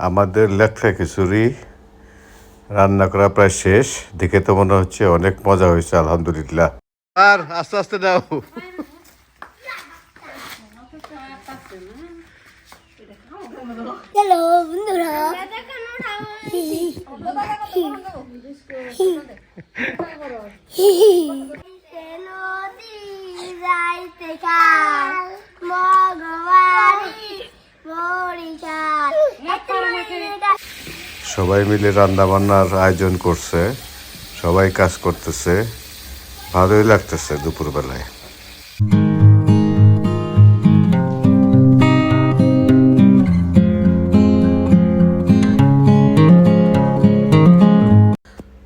আমাদের লেটকা খিচুড়ি রান্না করা প্রায় শেষ। দেখে তো মনে হচ্ছে অনেক মজা হয়েছে, আলহামদুলিল্লাহ। আর আস্তে আস্তে দাও। হ্যালো বন্ধুরা, সবাই মিলে রান্না বান্নার আয়োজন করছে, সবাই কাজ করতেছে, ভালোই লাগতেছে দুপুরবেলায়।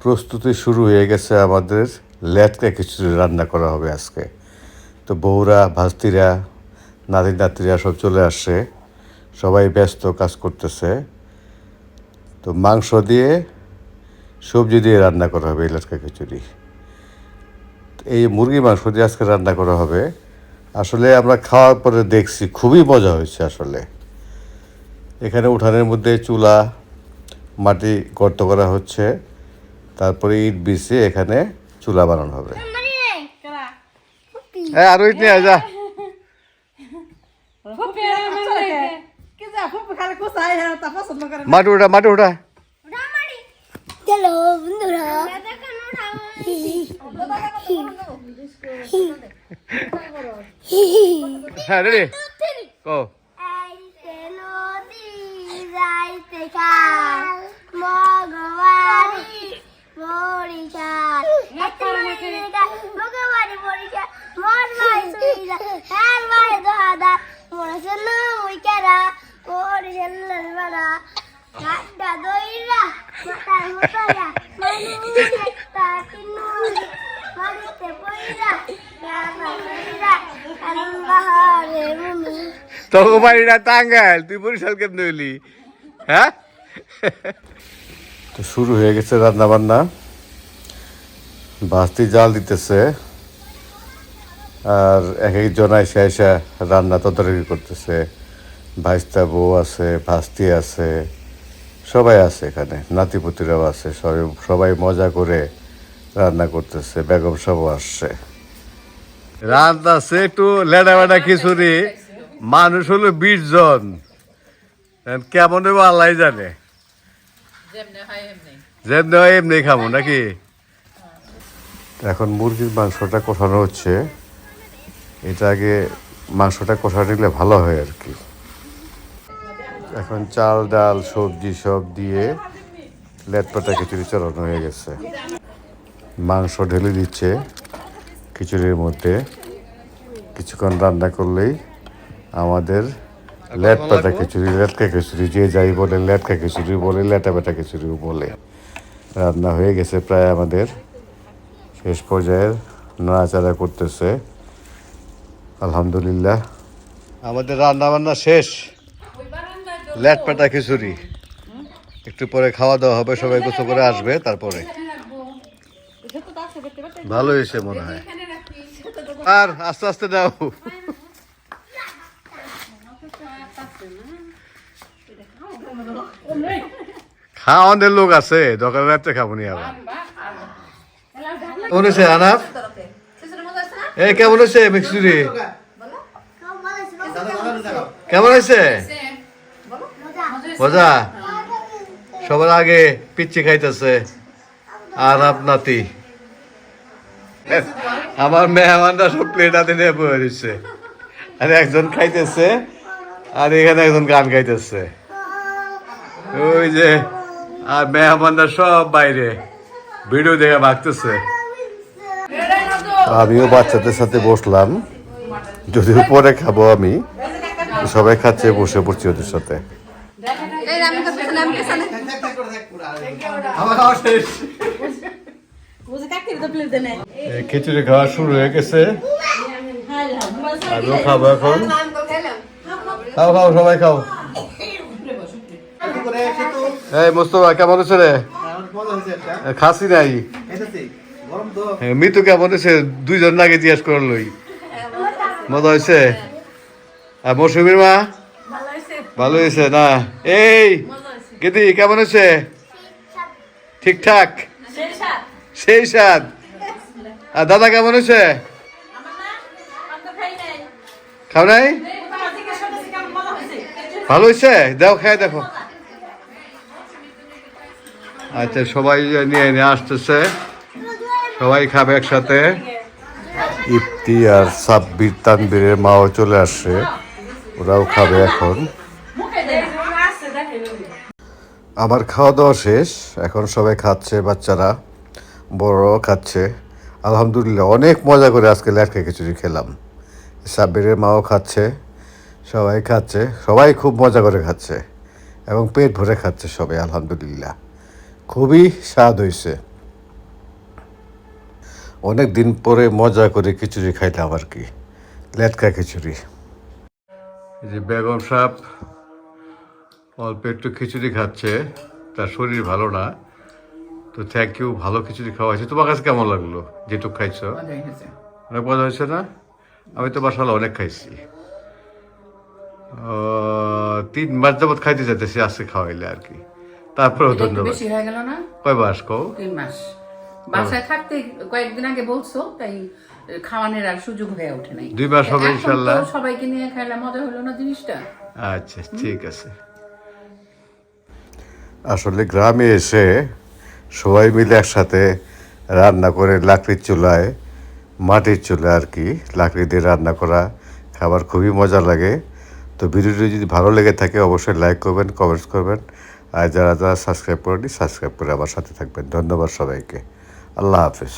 প্রস্তুতি শুরু হয়ে গেছে, আমাদের লেটকা খিচুড়ি রান্না করা হবে আজকে। তো বউরা, ভাস্তিরা, নাতি নাতিরা সব চলে আসছে, সবাই ব্যস্ত কাজ করতেছে। তো মাংস দিয়ে সবজি দিয়ে রান্না করা হবে এই লেটকা খিচুড়ি। এই মুরগি মাংস দিয়ে আজকে রান্না করা হবে। আসলে আমরা খাওয়ার পরে দেখছি খুবই মজা হয়েছে আসলে। এখানে উঠানের মধ্যে চুলা, মাটি গর্ত করা হচ্ছে, তারপরে ইট বিছিয়ে এখানে চুলা বানানো হবে। আরো ইট নিয়ে যা। মাটি ওঠা, মাটি ওঠা। হ্যালো বন্ধুরা, হ্যাঁ রেডি কো। তোর বাড়িটা টাঙ্গাইল, তুই বরিশাল কেমনে হইলি? হ্যাঁ, তো শুরু হয়ে গেছে রান্না বান্না। ভাস্তি জাল দিতেছে আর এক একজন আইসা আইসা রান্না তদারকি করতেছে। ভাইস্তা বউ আছে, ভাস্তি আছে, সবাই আছে এখানে, নাতিপুতিরাও আছে। সবাই মজা করে রান্না করতেছে। বেগম সাহেবও আসছে। রান্না আছে একটু লেডা বেডা খিচুড়ি, মানুষ হলো 20 জন। কেমন দেবো আল্লাহ জানে, যেমনি হয় এমনি খাবো নাকি। এখন মুরগির মাংসটা কষানো হচ্ছে। এটা আগে মাংসটা কষা নিলে ভালো হয় আর কি। এখন চাল ডাল সবজি সব দিয়ে লেটপাটা খিচুড়ি চালানো হয়ে গেছে। মাংস ঢেলে দিচ্ছে খিচুড়ির মধ্যে। কিছুক্ষণ রান্না করলেই আমাদের লেটপাটা খিচুড়ি, লেটকা খিচুড়ি, যে যাই বলে লেটকা খিচুড়ি বলে, লেটা বেটা খিচুড়িও বলে, রান্না হয়ে গেছে প্রায় আমাদের। শেষ পর্যায়ের নাড়াচাড়া করতেছে। আলহামদুলিল্লাহ আমাদের রান্না বান্না শেষ। লেটপাটা খিচুড়ি একটু পরে খাওয়া দাওয়া হবে, সবাই গোসল করে আসবে তারপরে। ভালো হয়েছে মনে হয়। আর আস্তে আস্তে দাও। খাওয়ানোর লোক আছে, দোকানে রাত্রে খাবো নি আবার। কেমন হয়েছে আনাফ? এই কেমন হয়েছে খিচুড়ি? কেমন হয়েছে? মজা। সবার আগে পিচ্ছি খাইতেছে আর নাতি। আমার মেহমানরা সব প্লেট হাতে নিয়ে বয়ে দিচ্ছে, আর একজন খাইতেছে আর এখানে একজন গান গাইতেছে। ওই যে আর মেহমানরা সব বাইরে ভিডিও দেখে ভাগতেছে। আমিও বাচ্চাদের সাথে বসলাম, যদিও পরে খাবো আমি। সবাই খাচ্ছে, বসে পড়ছি ওদের সাথে। খিচুড়ি খাওয়া শুরু হয়ে গেছে, আমিও খাবো এখন। খাও খাও, সবাই খাও। এই মোস্তফা কেমন হচ্ছে রে? খাসি নাই মিতু কেমন হয়েছে? 2 জন আগে জিজ্ঞেস করলই। মজা হয়েছে? আর মৌসুমীর মা ভালো হয়েছে না? এই গেদি কেমন আছে? ঠিকঠাক, সেই স্বাদ। আর দাদা কেমন আছে? খাও নাই? ভালো হয়েছে, দাও খেয়ে দেখো। আচ্ছা, সবাই নিয়ে নিয়ে আসতেছে, সবাই খাবে একসাথে। ইফতি আর সাব্বির তানবীরের মাও চলে আসছে, ওরাও খাবে এখন। আমার খাওয়া দাওয়া শেষ, এখন সবাই খাচ্ছে, বাচ্চারা বড়রাও খাচ্ছে। আলহামদুলিল্লাহ অনেক মজা করে আজকে ল্যাটকা খিচুড়ি খেলাম। সাব্বিরের মাও খাচ্ছে, সবাই খাচ্ছে, সবাই খুব মজা করে খাচ্ছে এবং পেট ভরে খাচ্ছে সবাই। আলহামদুলিল্লাহ খুবই স্বাদ হয়েছে। অনেক দিন পরে মজা করে খিচুড়ি খাইলাম আর কি, ল্যাটকা খিচুড়ি। এই যে বেগম সাহেব অল্প একটু খিচুড়ি খাচ্ছে, তার শরীর ভালো না, তো থ্যাংক ইউ, ভালো খিচুড়ি খাওয়া হয়েছে। তোমার কাছে কেমন লাগলো যেটুকু খাইছো? অনেক মজা হয়েছে না? আমি তো মাশাআল্লাহ অনেক খাইছি, 3 মাস যাবৎ খাইতে চাইতেছি, আজকে খাওয়াইলে আর কি। তারপরেও ধন্যবাদ। বেশি হয়ে গেল না? কয় মাস কও? 3 মাস বাসায় থাকতে কয়েকদিন আগে বলছো, তাই খাওয়ানোর আর সুযোগ হয়ে ওঠে নাই। 2 মাস হবে ইনশাল্লাহ। সবাইকে নিয়ে খাইলে মজা হলো না জিনিসটা। আচ্ছা ঠিক আছে। আসলে গ্রামে এসে সবাই মিলে একসাথে রান্না করে লাকড়ির চুলায়, মাটির চুলায় আর কি, লাকড়ি দিয়ে রান্না করা খাবার খুবই মজা লাগে। তো ভিডিওটি যদি ভালো লেগে থাকে অবশ্যই লাইক করবেন, কমেন্টস করবেন, আর যারা যারা সাবস্ক্রাইব করেনি সাবস্ক্রাইব করে আমার সাথে থাকবেন। ধন্যবাদ সবাইকে, আল্লাহ হাফেজ।